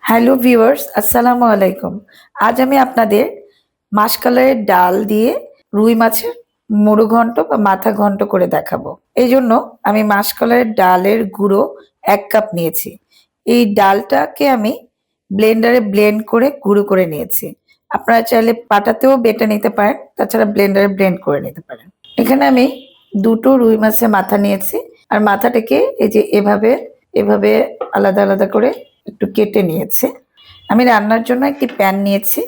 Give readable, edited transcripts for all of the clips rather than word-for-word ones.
Hello viewers, আসসালামু আলাইকুম। আজ আমি আপনাদের মাসকলাইয়ের ডাল দিয়ে রুই মাছের মুড়ো ঘন্ট বা মাথা ঘন্ট করে দেখাবো। এই জন্য আমি মাসকলাইয়ের ডালের গুঁড়ো ১ কাপ নিয়েছি। এই ডালটাকে আমি ব্লেন্ডারে ব্লেন্ড করে গুঁড়ো করে নিয়েছি। আপনারা চাইলে পাটাতেও বেটে নিতে পারেন, তাছাড়া ব্লেন্ডারে ব্লেন্ড করে নিতে পারেন। এখানে আমি ২ টো রুই মাছের মাথা নিয়েছি। আর মাথাটাকে এই যে এভাবে আলাদা, আলাদা করে একটু কেটে নিয়েছি। আমি রান্নার জন্য একটি প্যান নিয়েছি।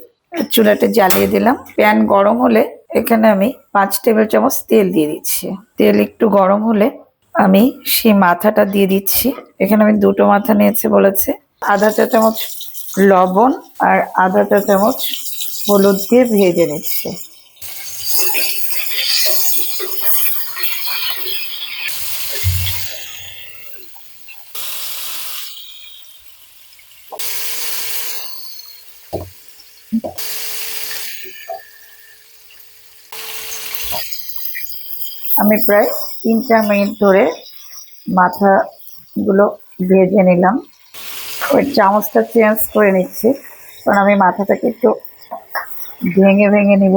চুলাটা জ্বালিয়ে দিলাম। প্যান গরম হলে এখানে আমি ৫ টেবিল চামচ তেল দিয়ে দিচ্ছি। তেল একটু গরম হলে আমি সেই মাথাটা দিয়ে দিচ্ছি। এখানে আমি ২ টো মাথা নিয়েছি বলেছি। আধা চা চামচ লবণ আর আধা চা চামচ হলুদ দিয়ে ভেজে নিচ্ছি। আমি প্রায় ৩-৪ মিনিট ধরে মাথাগুলো ভেজে নিলাম। ওই চামচটা চেঞ্জ করে নিচ্ছি, কারণ আমি মাথাটাকে একটু ভেঙে ভেঙে নিব।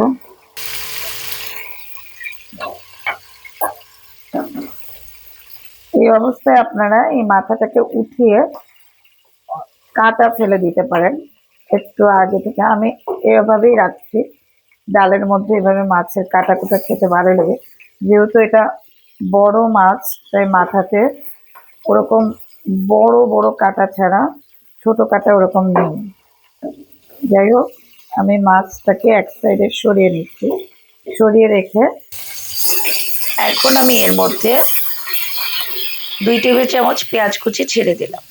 এই অবস্থায় আপনারা এই মাথাটাকে উঠিয়ে কাঁটা ফেলে দিতে পারেন একটু আগে থেকে। আমি এভাবেই রাখছি, ডালের মধ্যে এভাবে মাছের কাঁটা কুটা খেতে ভালো লাগে। যেহেতু এটা বড় মাছ, তাই মাথাতে ওরকম বড় বড় কাঁটা ছাড়া ছোট কাঁটা ওরকম নেই। যাই হোক, আমি মাছটাকে এক সাইডে সরিয়ে নিচ্ছি। সরিয়ে রেখে এখন আমি এর মধ্যে ২ টেবিল চামচ পেঁয়াজ কুচি ছেড়ে দিলাম।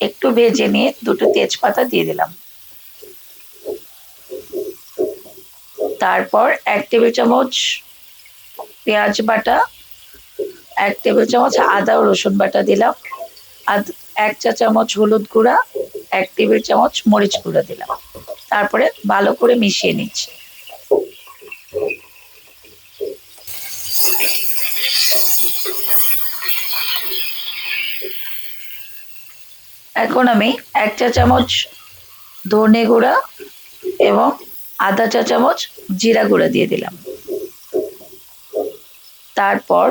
একটু ভেজে নিয়ে ২টো তেজপাতা দিয়ে দিলাম। তারপর ১ টেবিল চামচ পেঁয়াজ বাটা, ১ টেবিল চামচ আদা ও রসুন বাটা দিলাম। ১ চা চামচ হলুদ গুঁড়া, ১ টেবিল চামচ মরিচ গুঁড়া দিলাম। তারপরে ভালো করে মিশিয়ে নিচ্ছি। এখন আমি ১ চা চামচ ধনে গুঁড়া এবং আধা চা চামচ জিরা গুঁড়া দিয়ে দিলাম। তারপর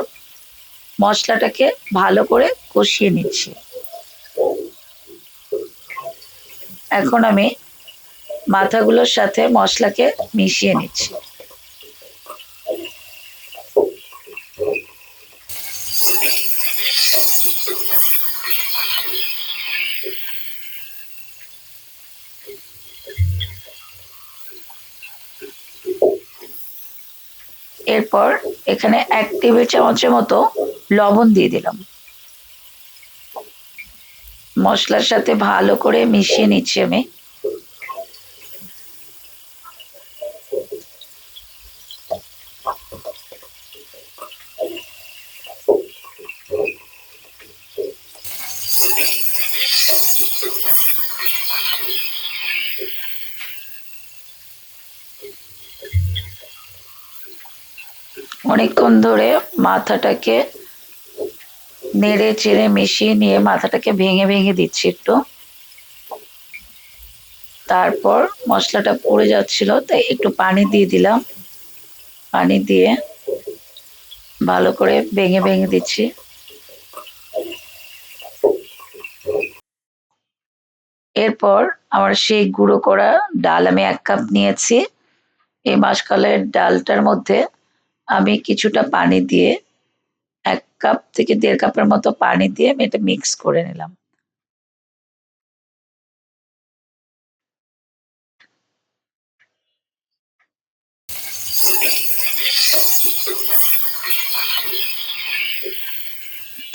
মশলাটাকে ভালো করে কষিয়ে নিচ্ছি। এখন আমি মাথাগুলোর সাথে মশলাকে মিশিয়ে নিচ্ছি। এরপর এখানে ১ টেবিল চামচের মতো লবণ দিয়ে দিলাম। মশলার সাথে ভালো করে মিশিয়ে নিচ্ছি আমি। অনেকক্ষণ ধরে মাথাটাকে নেড়ে চেড়ে মিশিয়ে নিয়ে মাথাটাকে ভেঙে ভেঙে দিচ্ছি একটু। তারপর মশলাটা পুড়ে যাচ্ছিল, তাই একটু পানি দিয়ে দিলাম। পানি দিয়ে ভালো করে ভেঙে ভেঙে দিচ্ছি। এরপর আমার সেই গুঁড়ো করা ডাল আমি ১ কাপ নিয়েছি। এই মাসকলাইয়ের ডালটার মধ্যে আমি কিছুটা পানি দিয়ে ১ কাপ থেকে ১.৫ কাপের মতো পানি দিয়ে আমি এটা মিক্স করে নিলাম।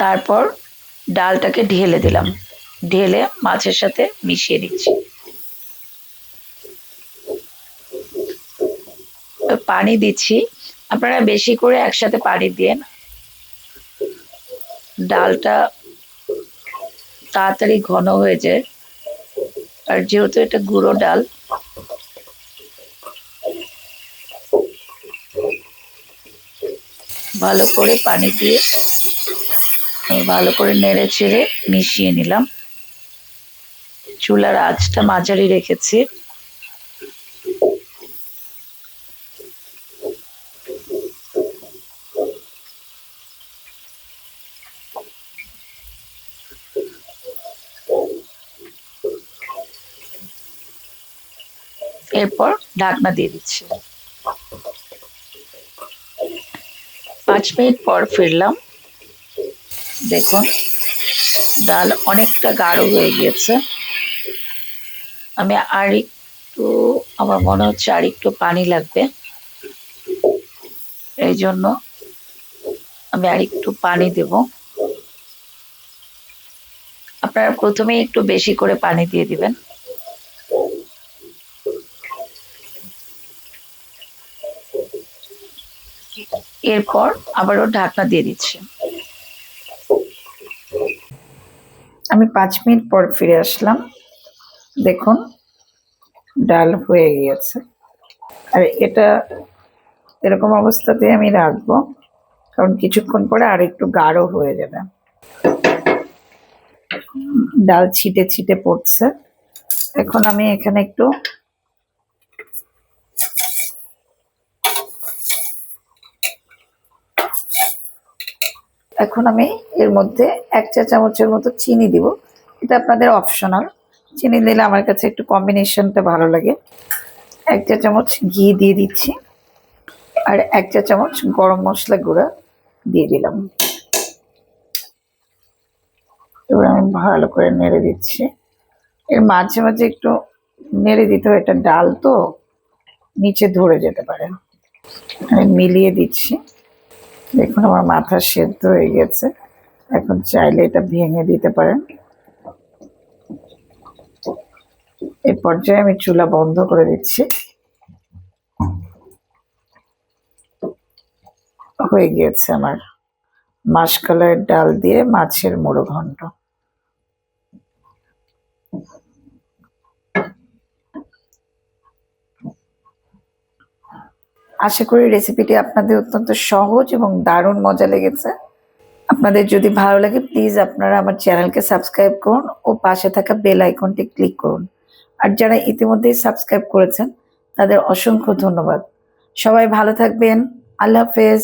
তারপর ডালটাকে ঢেলে দিলাম। ঢেলে মাছের সাথে মিশিয়ে দিচ্ছি। পানি দিচ্ছি, আপনারা বেশি করে একসাথে পানি দিয়েন। ডালটা তাড়াতাড়ি ঘন হয়ে যায়, আর যেহেতু এটা গুঁড়ো ডাল, ভালো করে পানি দিয়ে ভালো করে নেড়ে চেড়ে মিশিয়ে নিলাম। চুলার আঁচটা মাঝারি রেখেছি। এরপর ঢাকনা দিয়ে দিচ্ছি। 5 মিনিট পর ফিরলাম। দেখুন ডাল অনেকটা গাঢ় হয়ে গিয়েছে। আমি আর একটু, আমার মনে হচ্ছে আর একটু পানি লাগবে, এই জন্য আমি আর একটু পানি দেব। আপনারা প্রথমেই একটু বেশি করে পানি দিয়ে দিবেন। এরপর আবারও ঢাকনা দিয়ে দিচ্ছি। আমি 5 মিনিট পর ফিরে আসলাম। দেখুন ডাল হয়ে গিয়েছে। আর এটা এরকম অবস্থাতে আমি রাখবো, কারণ কিছুক্ষণ পরে আর একটু গাঢ় হয়ে যাবে। ডাল ছিটে ছিটে পড়ছে। এখন আমি এখানে একটু এর মধ্যে 1 চা চামচের মতো চিনি দিব। এটা আপনাদের অপশনাল। চিনি দিলে আমার কাছে একটু কম্বিনেশনটা ভালো লাগে। 1 চা চামচ ঘি দিয়ে দিচ্ছি, আর 1 চা চামচ গরম মশলা গুঁড়া দিয়ে দিলাম। এবার আমি ভালো করে নেড়ে দিচ্ছি। এর মাঝে মাঝে একটু নেড়ে দিতে হয়, এটা ডাল তো নিচে ধরে যেতে পারে। আমি মিলিয়ে দিচ্ছি। দেখুন আমার মাথা সেদ্ধ হয়ে গেছে। এখন চাইলে এটা ভেঙে দিতে পারেন। এই পর্যায়ে আমি চুলা বন্ধ করে দিচ্ছি। হয়ে গিয়েছে আমার মাসকলাইয়ের ডাল দিয়ে মাছের মুড়ো ঘন্ট। আশা করি রেসিপিটি আপনাদের অত্যন্ত সহজ এবং দারুণ মজা লেগেছে। আপনাদের যদি ভালো লাগে প্লিজ আপনারা আমার চ্যানেলকে সাবস্ক্রাইব করুন ও পাশে থাকা বেল আইকনটি ক্লিক করুন। আর যারা ইতিমধ্যেই সাবস্ক্রাইব করেছেন তাদের অসংখ্য ধন্যবাদ। সবাই ভালো থাকবেন। আল্লাহ হাফেজ।